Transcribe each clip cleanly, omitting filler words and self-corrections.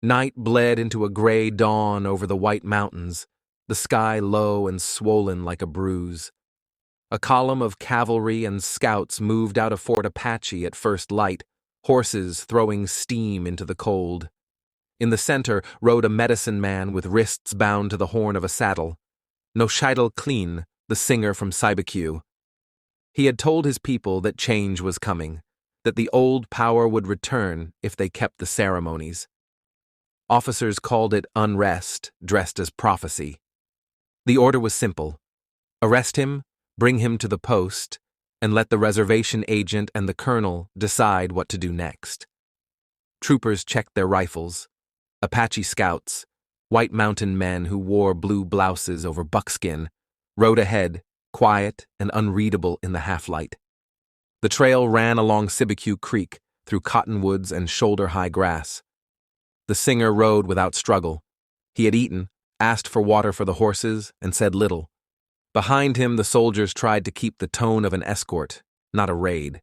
Night bled into a gray dawn over the White Mountains, the sky low and swollen like a bruise. A column of cavalry and scouts moved out of Fort Apache at first light, horses throwing steam into the cold. In the center rode a medicine man with wrists bound to the horn of a saddle, Noshidal Clean, the singer from Cybeque. He had told his people that change was coming, that the old power would return if they kept the ceremonies. Officers called it unrest, dressed as prophecy. The order was simple: arrest him, bring him to the post, and let the reservation agent and the colonel decide what to do next. Troopers checked their rifles. Apache scouts, White Mountain men who wore blue blouses over buckskin, rode ahead, quiet and unreadable in the half-light. The trail ran along Cybeque Creek, through cottonwoods and shoulder-high grass. The singer rode without struggle. He had eaten, asked for water for the horses, and said little. Behind him, the soldiers tried to keep the tone of an escort, not a raid.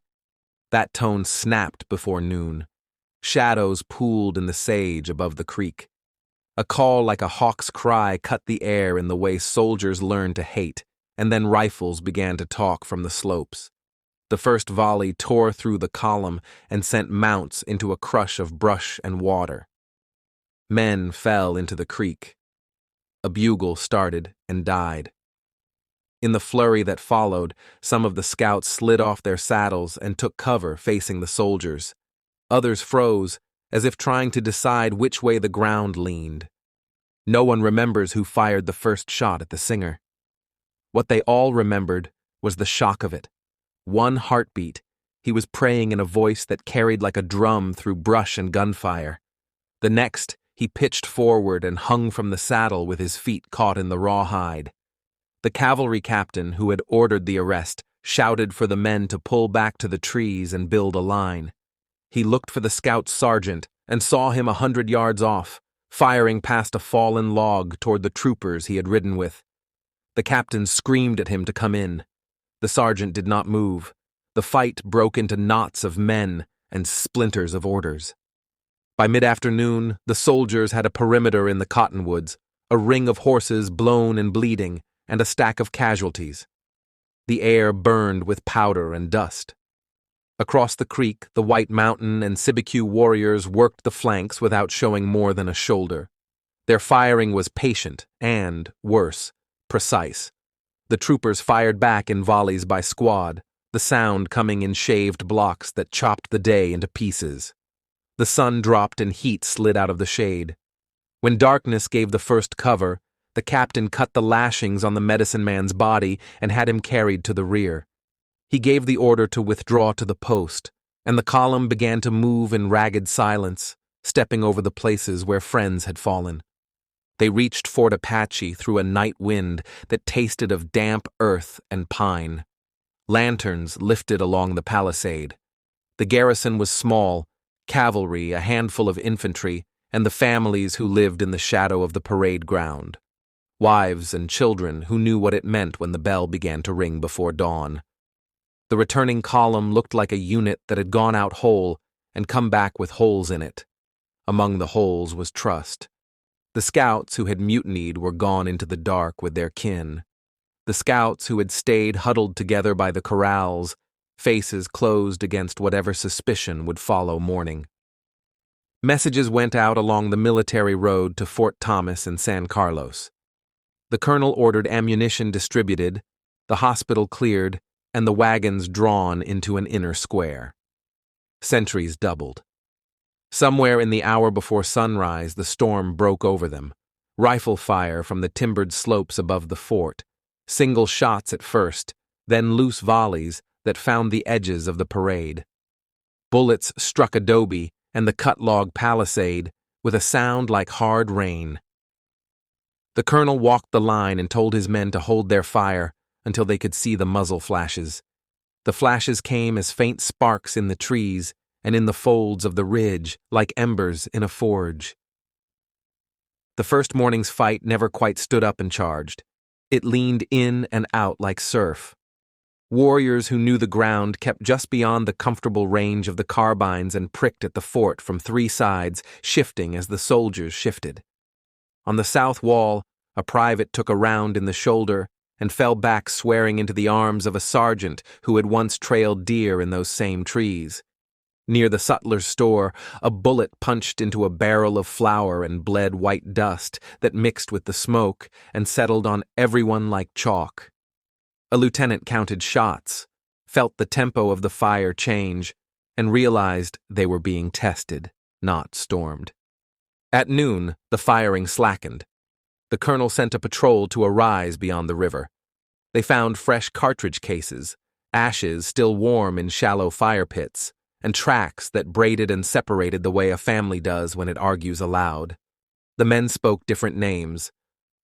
That tone snapped before noon. Shadows pooled in the sage above the creek. A call like a hawk's cry cut the air in the way soldiers learned to hate, and then rifles began to talk from the slopes. The first volley tore through the column and sent mounts into a crush of brush and water. Men fell into the creek. A bugle started and died. In the flurry that followed, some of the scouts slid off their saddles and took cover facing the soldiers. Others froze, as if trying to decide which way the ground leaned. No one remembers who fired the first shot at the singer. What they all remembered was the shock of it. One heartbeat, he was praying in a voice that carried like a drum through brush and gunfire. The next, he pitched forward and hung from the saddle with his feet caught in the rawhide. The cavalry captain who had ordered the arrest shouted for the men to pull back to the trees and build a line. He looked for the scout sergeant and saw him 100 yards off, firing past a fallen log toward the troopers he had ridden with. The captain screamed at him to come in. The sergeant did not move. The fight broke into knots of men and splinters of orders. By mid-afternoon, the soldiers had a perimeter in the cottonwoods, a ring of horses blown and bleeding, and a stack of casualties. The air burned with powder and dust. Across the creek, the White Mountain and Cybeque warriors worked the flanks without showing more than a shoulder. Their firing was patient and, worse, precise. The troopers fired back in volleys by squad, the sound coming in shaved blocks that chopped the day into pieces. The sun dropped and heat slid out of the shade. When darkness gave the first cover, the captain cut the lashings on the medicine man's body and had him carried to the rear. He gave the order to withdraw to the post, and the column began to move in ragged silence, stepping over the places where friends had fallen. They reached Fort Apache through a night wind that tasted of damp earth and pine. Lanterns lifted along the palisade. The garrison was small, cavalry, a handful of infantry, and the families who lived in the shadow of the parade ground. Wives and children who knew what it meant when the bell began to ring before dawn. The returning column looked like a unit that had gone out whole and come back with holes in it. Among the holes was trust. The scouts who had mutinied were gone into the dark with their kin. The scouts who had stayed huddled together by the corrals, faces closed against whatever suspicion would follow morning. Messages went out along the military road to Fort Thomas and San Carlos. The colonel ordered ammunition distributed, the hospital cleared, and the wagons drawn into an inner square. Sentries doubled. Somewhere in the hour before sunrise, the storm broke over them. Rifle fire from the timbered slopes above the fort, single shots at first, then loose volleys that found the edges of the parade. Bullets struck adobe and the cut-log palisade with a sound like hard rain. The colonel walked the line and told his men to hold their fire until they could see the muzzle flashes. The flashes came as faint sparks in the trees and in the folds of the ridge, like embers in a forge. The first morning's fight never quite stood up and charged. It leaned in and out like surf. Warriors who knew the ground kept just beyond the comfortable range of the carbines and pricked at the fort from three sides, shifting as the soldiers shifted. On the south wall, a private took a round in the shoulder and fell back swearing into the arms of a sergeant who had once trailed deer in those same trees. Near the sutler's store, a bullet punched into a barrel of flour and bled white dust that mixed with the smoke and settled on everyone like chalk. A lieutenant counted shots, felt the tempo of the fire change, and realized they were being tested, not stormed. At noon, the firing slackened. The colonel sent a patrol to a rise beyond the river. They found fresh cartridge cases, ashes still warm in shallow fire pits, and tracks that braided and separated the way a family does when it argues aloud. The men spoke different names: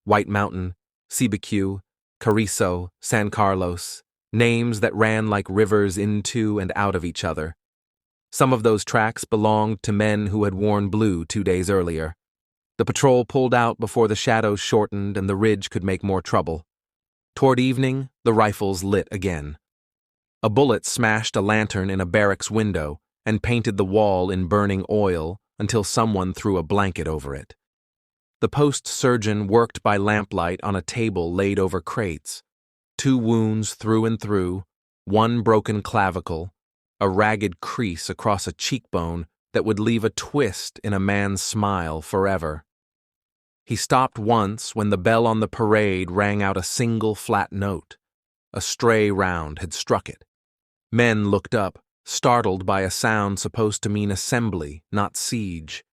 White Mountain, Cibecue, Carrizo, San Carlos, names that ran like rivers into and out of each other. Some of those tracks belonged to men who had worn blue 2 days earlier. The patrol pulled out before the shadows shortened and the ridge could make more trouble. Toward evening, the rifles lit again. A bullet smashed a lantern in a barracks window and painted the wall in burning oil until someone threw a blanket over it. The post surgeon worked by lamplight on a table laid over crates. 2 wounds through and through, 1 broken clavicle, a ragged crease across a cheekbone that would leave a twist in a man's smile forever. He stopped once when the bell on the parade rang out a single flat note. A stray round had struck it. Men looked up, startled by a sound supposed to mean assembly, not siege.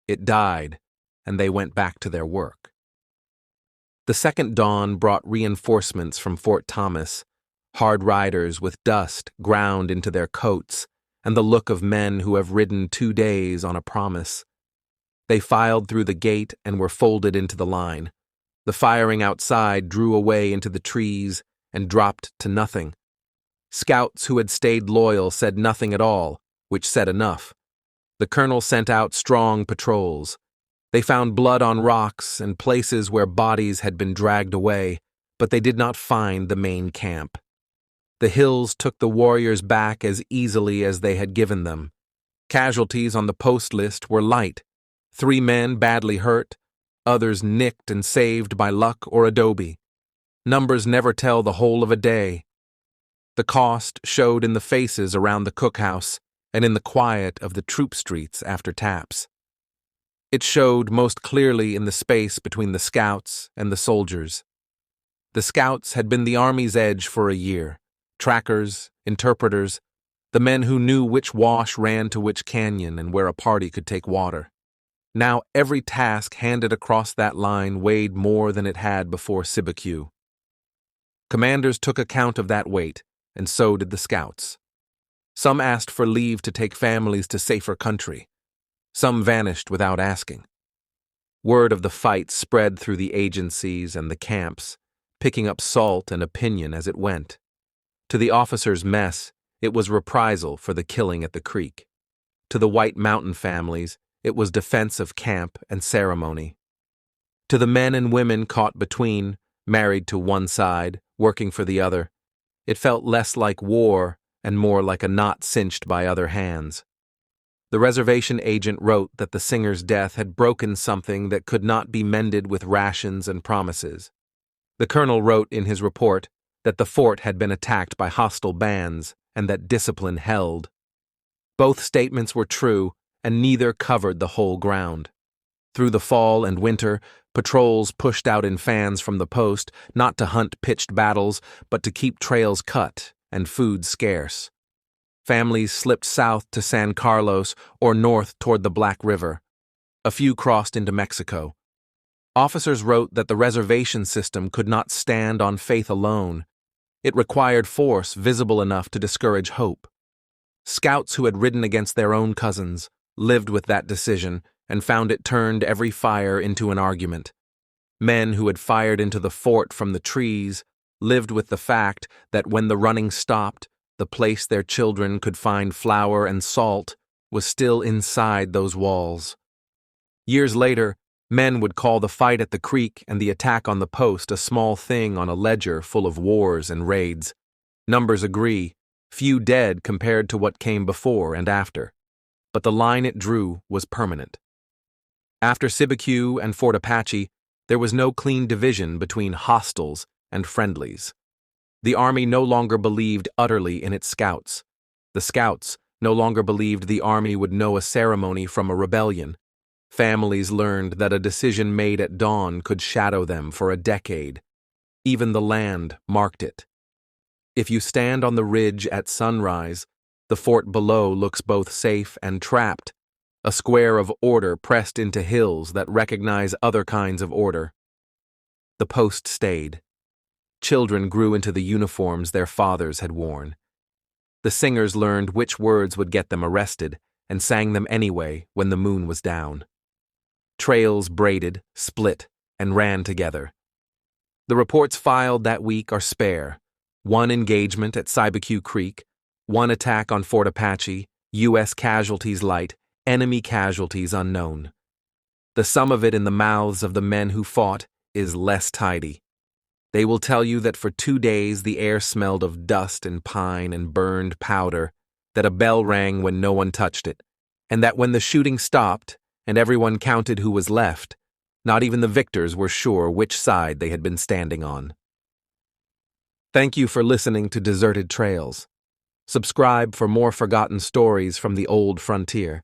It died, and they went back to their work. The second dawn brought reinforcements from Fort Thomas, hard riders with dust ground into their coats and the look of men who have ridden 2 days on a promise. They filed through the gate and were folded into the line. The firing outside drew away into the trees and dropped to nothing. Scouts who had stayed loyal said nothing at all, which said enough. The colonel sent out strong patrols. They found blood on rocks and places where bodies had been dragged away, but they did not find the main camp. The hills took the warriors back as easily as they had given them. Casualties on the post list were light: 3 men badly hurt, others nicked and saved by luck or adobe. Numbers never tell the whole of a day. The cost showed in the faces around the cookhouse and in the quiet of the troop streets after taps. It showed most clearly in the space between the scouts and the soldiers. The scouts had been the Army's edge for a year: trackers, interpreters, the men who knew which wash ran to which canyon and where a party could take water. Now every task handed across that line weighed more than it had before Cibecue. Commanders took account of that weight, and so did the scouts. Some asked for leave to take families to safer country. Some vanished without asking. Word of the fight spread through the agencies and the camps, picking up salt and opinion as it went. To the officers' mess, it was reprisal for the killing at the creek. To the White Mountain families, it was defense of camp and ceremony. To the men and women caught between, married to one side, working for the other, it felt less like war and more like a knot cinched by other hands. The reservation agent wrote that the singer's death had broken something that could not be mended with rations and promises. The colonel wrote in his report that the fort had been attacked by hostile bands and that discipline held. Both statements were true, and neither covered the whole ground. Through the fall and winter, patrols pushed out in fans from the post, not to hunt pitched battles, but to keep trails cut and food scarce. Families slipped south to San Carlos or north toward the Black River. A few crossed into Mexico. Officers wrote that the reservation system could not stand on faith alone. It required force visible enough to discourage hope. Scouts who had ridden against their own cousins lived with that decision and found it turned every fire into an argument. Men who had fired into the fort from the trees lived with the fact that when the running stopped, the place their children could find flour and salt was still inside those walls. Years later, men would call the fight at the creek and the attack on the post a small thing on a ledger full of wars and raids. Numbers agree, few dead compared to what came before and after, but the line it drew was permanent. After Sibique and Fort Apache, there was no clean division between hostiles and friendlies. The Army no longer believed utterly in its scouts. The scouts no longer believed the Army would know a ceremony from a rebellion. Families learned that a decision made at dawn could shadow them for a decade. Even the land marked it. If you stand on the ridge at sunrise, the fort below looks both safe and trapped, a square of order pressed into hills that recognize other kinds of order. The post stayed. Children grew into the uniforms their fathers had worn. The singers learned which words would get them arrested and sang them anyway when the moon was down. Trails braided, split, and ran together. The reports filed that week are spare. One engagement at Sibique Creek, one attack on Fort Apache, U.S. casualties light, enemy casualties unknown. The sum of it in the mouths of the men who fought is less tidy. They will tell you that for 2 days the air smelled of dust and pine and burned powder, that a bell rang when no one touched it, and that when the shooting stopped and everyone counted who was left, not even the victors were sure which side they had been standing on. Thank you for listening to Deserted Trails. Subscribe for more forgotten stories from the old frontier.